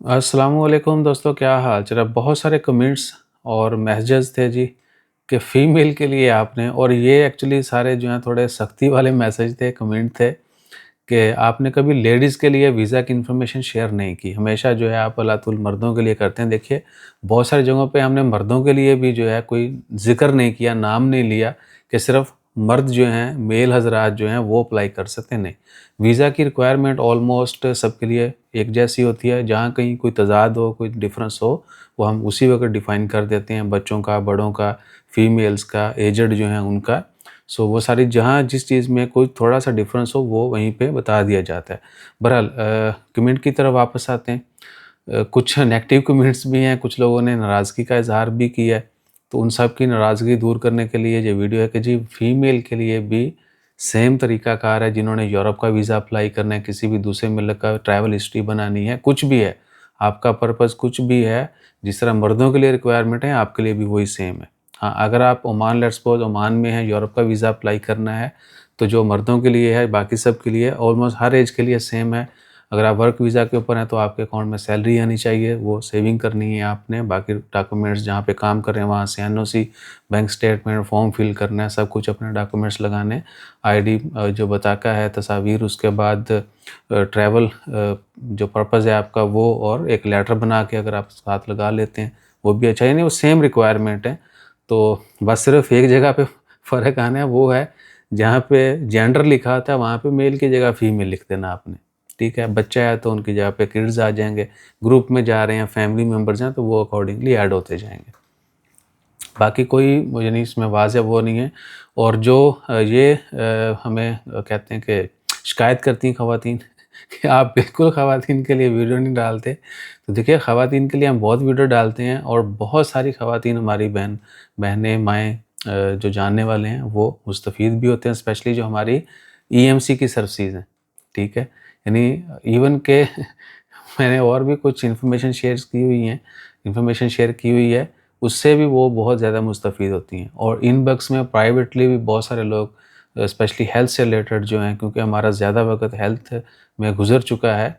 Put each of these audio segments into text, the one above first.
अस्सलामुअलैकुम दोस्तों, क्या हाल चाल है। बहुत सारे कमेंट्स और मैसेजेस थे जी कि फ़ीमेल के लिए आपने, और ये एक्चुअली सारे जो हैं थोड़े सख्ती वाले मैसेज थे, कमेंट थे कि आपने कभी लेडीज़ के लिए वीज़ा की इन्फॉर्मेशन शेयर नहीं की। हमेशा जो है आप अलातुल मर्दों के लिए करते हैं। देखिए, बहुत सारी जगहों पे हमने मर्दों के लिए भी जो है कोई ज़िक्र नहीं किया, नाम नहीं लिया कि सिर्फ़ मर्द जो हैं, मेल हज़रात जो हैं वो अप्लाई कर सकते हैं, नहीं। वीज़ा की रिक्वायरमेंट ऑलमोस्ट सबके लिए एक जैसी होती है। जहाँ कहीं कोई तज़ाद हो, कोई डिफ़रेंस हो, वो हम उसी वक़्त डिफ़ाइन कर देते हैं, बच्चों का, बड़ों का, फ़ीमेल्स का, एज्ड जो हैं उनका। सो वो सारी जहाँ जिस चीज़ में कोई थोड़ा-सा डिफ़रेंस हो वो वहीं पे बता दिया जाता है। बहरहाल कमेंट की तरफ वापस आते हैं। कुछ नेगेटिव कमेंट्स भी हैं, कुछ लोगों ने नाराज़गी का इज़हार भी किया है। तो उन सब की नाराज़गी दूर करने के लिए ये वीडियो है कि जी फ़ीमेल के लिए भी सेम तरीक़ाकार है। जिन्होंने यूरोप का वीज़ा अप्लाई करना है, किसी भी दूसरे मुल्क का ट्रैवल हिस्ट्री बनानी है, कुछ भी है, आपका पर्पज़ कुछ भी है, जिस तरह मर्दों के लिए रिक्वायरमेंट है, आपके लिए भी वही सेम है। हाँ, अगर आप ओमान, लेट्स सपोज़ ओमान में हैं, यूरोप का वीज़ा अप्लाई करना है, तो जो मर्दों के लिए है, बाकी सब के लिए ऑलमोस्ट हर एज के लिए सेम है। अगर आप वर्क वीज़ा के ऊपर हैं, तो आपके अकाउंट में सैलरी आनी चाहिए, वो सेविंग करनी है आपने। बाकी डॉक्यूमेंट्स जहाँ पे काम कर रहे हैं, वहाँ से NOC, bank statement, form fill करना है, सब कुछ अपने डॉक्यूमेंट्स लगाने, आईडी जो बताका है, तस्वीर, उसके बाद ट्रैवल जो पर्पज़ है आपका वो, और एक लेटर बना के अगर आप साथ लगा लेते हैं, वो भी अच्छा है। यानी वो सेम रिक्वायरमेंट है। तो बस सिर्फ एक जगह पे फ़र्क आना है, वो है जहाँ पे जेंडर लिखा था वहाँ पे मेल की जगह फीमेल लिख देना आपने, ठीक है। बच्चा है तो उनकी जगह पे किड्स आ जाएँगे, ग्रुप में जा रहे हैं, फैमिली मेंबर्स हैं, तो वो अकॉर्डिंगली ऐड होते जाएँगे। बाकी कोई यानी इसमें वाज़ेह वो नहीं है। और जो हमें कहते हैं कि शिकायत करती हैं ख़वातीन कि आप बिल्कुल ख़वातीन के लिए वीडियो नहीं डालते। तो देखिए, ख़वातीन के लिए हम बहुत वीडियो डालते हैं, और बहुत सारी ख़वातीन हमारी बहनें, माएँ जो जानने वाले हैं वो मुस्तफ़ीद भी होते हैं, स्पेशली जो हमारी ईएमसी की सर्विसेज़ हैं, ठीक है। यानी इवन के मैंने और भी कुछ इन्फॉर्मेशन शेयर की हुई है, उससे भी वो बहुत ज़्यादा मुस्तफ़ीद होती हैं। और इनबॉक्स में प्राइवेटली भी बहुत सारे लोग स्पेशली हेल्थ से रिलेटेड जो हैं, क्योंकि हमारा ज़्यादा वक़्त हेल्थ में गुज़र चुका है,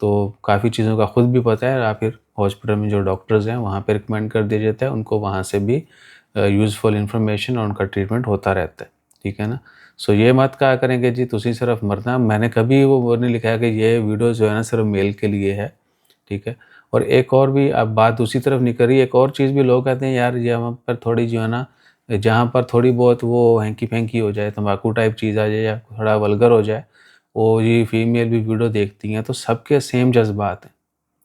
तो काफ़ी चीज़ों का खुद भी पता है, या फिर हॉस्पिटल में जो डॉक्टर्स हैं वहाँ पे रिकमेंड कर दिया जाता है, उनको वहाँ से भी यूज़फुल इन्फॉर्मेशन और उनका ट्रीटमेंट होता रहता है, ठीक है ना। सो ये मत कहा करें कि जी तुसी सिर्फ मरना। मैंने कभी वो नहीं लिखा है कि ये वीडियो जो है ना सिर्फ मेल के लिए है, ठीक है। और एक और भी अब बात दूसरी तरफ नहीं करी, एक और चीज़ भी लोग कहते हैं, यार ये हम पर थोड़ी जो है ना, जहाँ पर थोड़ी बहुत वो हैंकी-पैंकी हो जाए, तम्बाकू टाइप चीज़ आ जाए, या थोड़ा वल्गर हो जाए, वो ये फीमेल भी वीडियो देखती हैं, तो सबके सेम जज़्बात हैं।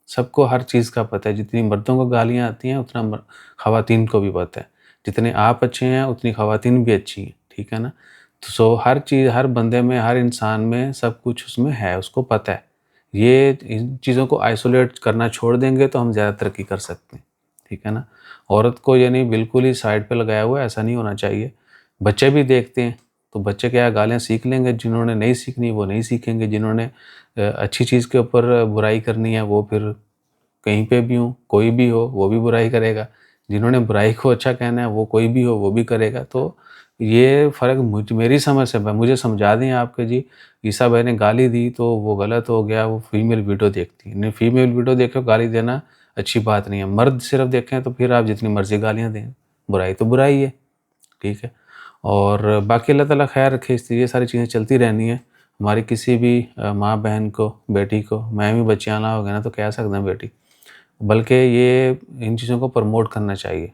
सबको हर चीज़ का पता है, जितनी मर्दों को गालियाँ आती हैं उतना ख़वातीन को भी पता है। जितने आप अच्छे हैं उतनी ख़वातीन भी अच्छी हैं, ठीक है ना? तो सो हर चीज़, हर बंदे में, हर इंसान में सब कुछ उसमें है, उसको पता है। ये इन चीज़ों को आइसोलेट करना छोड़ देंगे तो हम ज़्यादा तरक्की कर सकते हैं, ठीक है ना? औरत को यानी बिल्कुल ही साइड पे लगाया हुआ है, ऐसा नहीं होना चाहिए। बच्चे भी देखते हैं, तो बच्चे क्या है, गालियाँ सीख लेंगे, जिन्होंने नहीं सीखनी वो नहीं सीखेंगे, जिन्होंने अच्छी चीज़ के ऊपर बुराई करनी है वो फिर कहीं पे भी हो, कोई भी हो, वो भी बुराई करेगा। जिन्होंने बुराई को अच्छा कहना है, वो कोई भी हो, वो भी करेगा। तो ये फ़र्क मेरी समझ से मुझे समझा दें आप कि जी, ईसा भाई ने गाली दी तो वो गलत हो गया, वो फीमेल वीडियो देखती है। नहीं, फीमेल वीडियो देख के गाली देना अच्छी बात नहीं है। मर्द सिर्फ़ देखें तो फिर आप जितनी मर्ज़ी गालियाँ दें, बुराई तो बुराई है, ठीक है। और बाकी अल्लाह ताला ख़ैर रखे, ये सारी चीज़ें चलती रहनी है। हमारी किसी भी माँ-बहन को, बेटी को, मैं भी बच्चियाँ ना हो गए ना तो कह सकते हैं बेटी। बल्कि ये इन चीज़ों को प्रमोट करना चाहिए।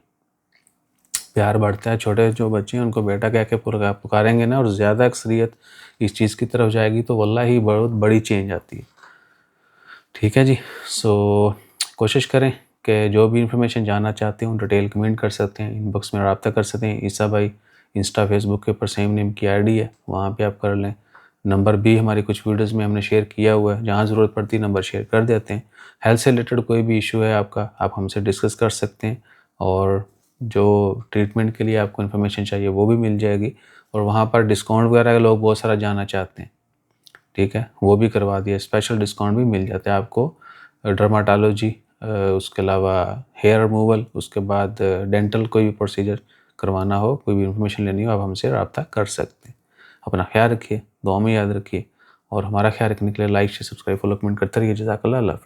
प्यार बढ़ता है, छोटे जो बच्चे हैं उनको बेटा कह के पुकारेंगे ना, और ज़्यादा अक्सरियत इस चीज़ की तरफ जाएगी, तो वल्लाही बहुत बड़ी चेंज आती है। ठीक है जी। सो कोशिश करें कि जो भी इन्फॉर्मेशन जानना चाहते हो डिटेल कमेंट कर सकते हैं, इनबॉक्स में रब्ता कर सकते हैं। ईसा भाई इंस्टा, फेसबुक के ऊपर सेम नेम की आईडी है, वहाँ पे आप कर लें। नंबर भी हमारी कुछ वीडियोज़ में हमने शेयर किया हुआ है, जहाँ ज़रूरत पड़ती है नंबर शेयर कर देते हैं। हेल्थ से रिलेटेड कोई भी इशू है आपका, आप हमसे डिस्कस कर सकते हैं, और जो ट्रीटमेंट के लिए आपको इन्फॉर्मेशन चाहिए वो भी मिल जाएगी। और वहाँ पर डिस्काउंट वगैरह लोग बहुत सारा जानना चाहते हैं, ठीक है, वो भी करवा दिया। स्पेशल डिस्काउंट भी मिल जाता है आपको। डर्माटोलॉजी, उसके अलावा हेयर रिमूवल, उसके बाद डेंटल कोई भी प्रोसीजर करवाना हो, कोई भी इन्फॉर्मेशन लेनी हो, आप हमसे रब्ता कर सकते हैं। अपना ख्याल रखिए, दुआ में याद रखिए, और हमारा ख्याल रखने के लिए like, share, subscribe, follow, comment करते रहिए। जज़ाकल्लाह, अल्लाह हाफ़िज़।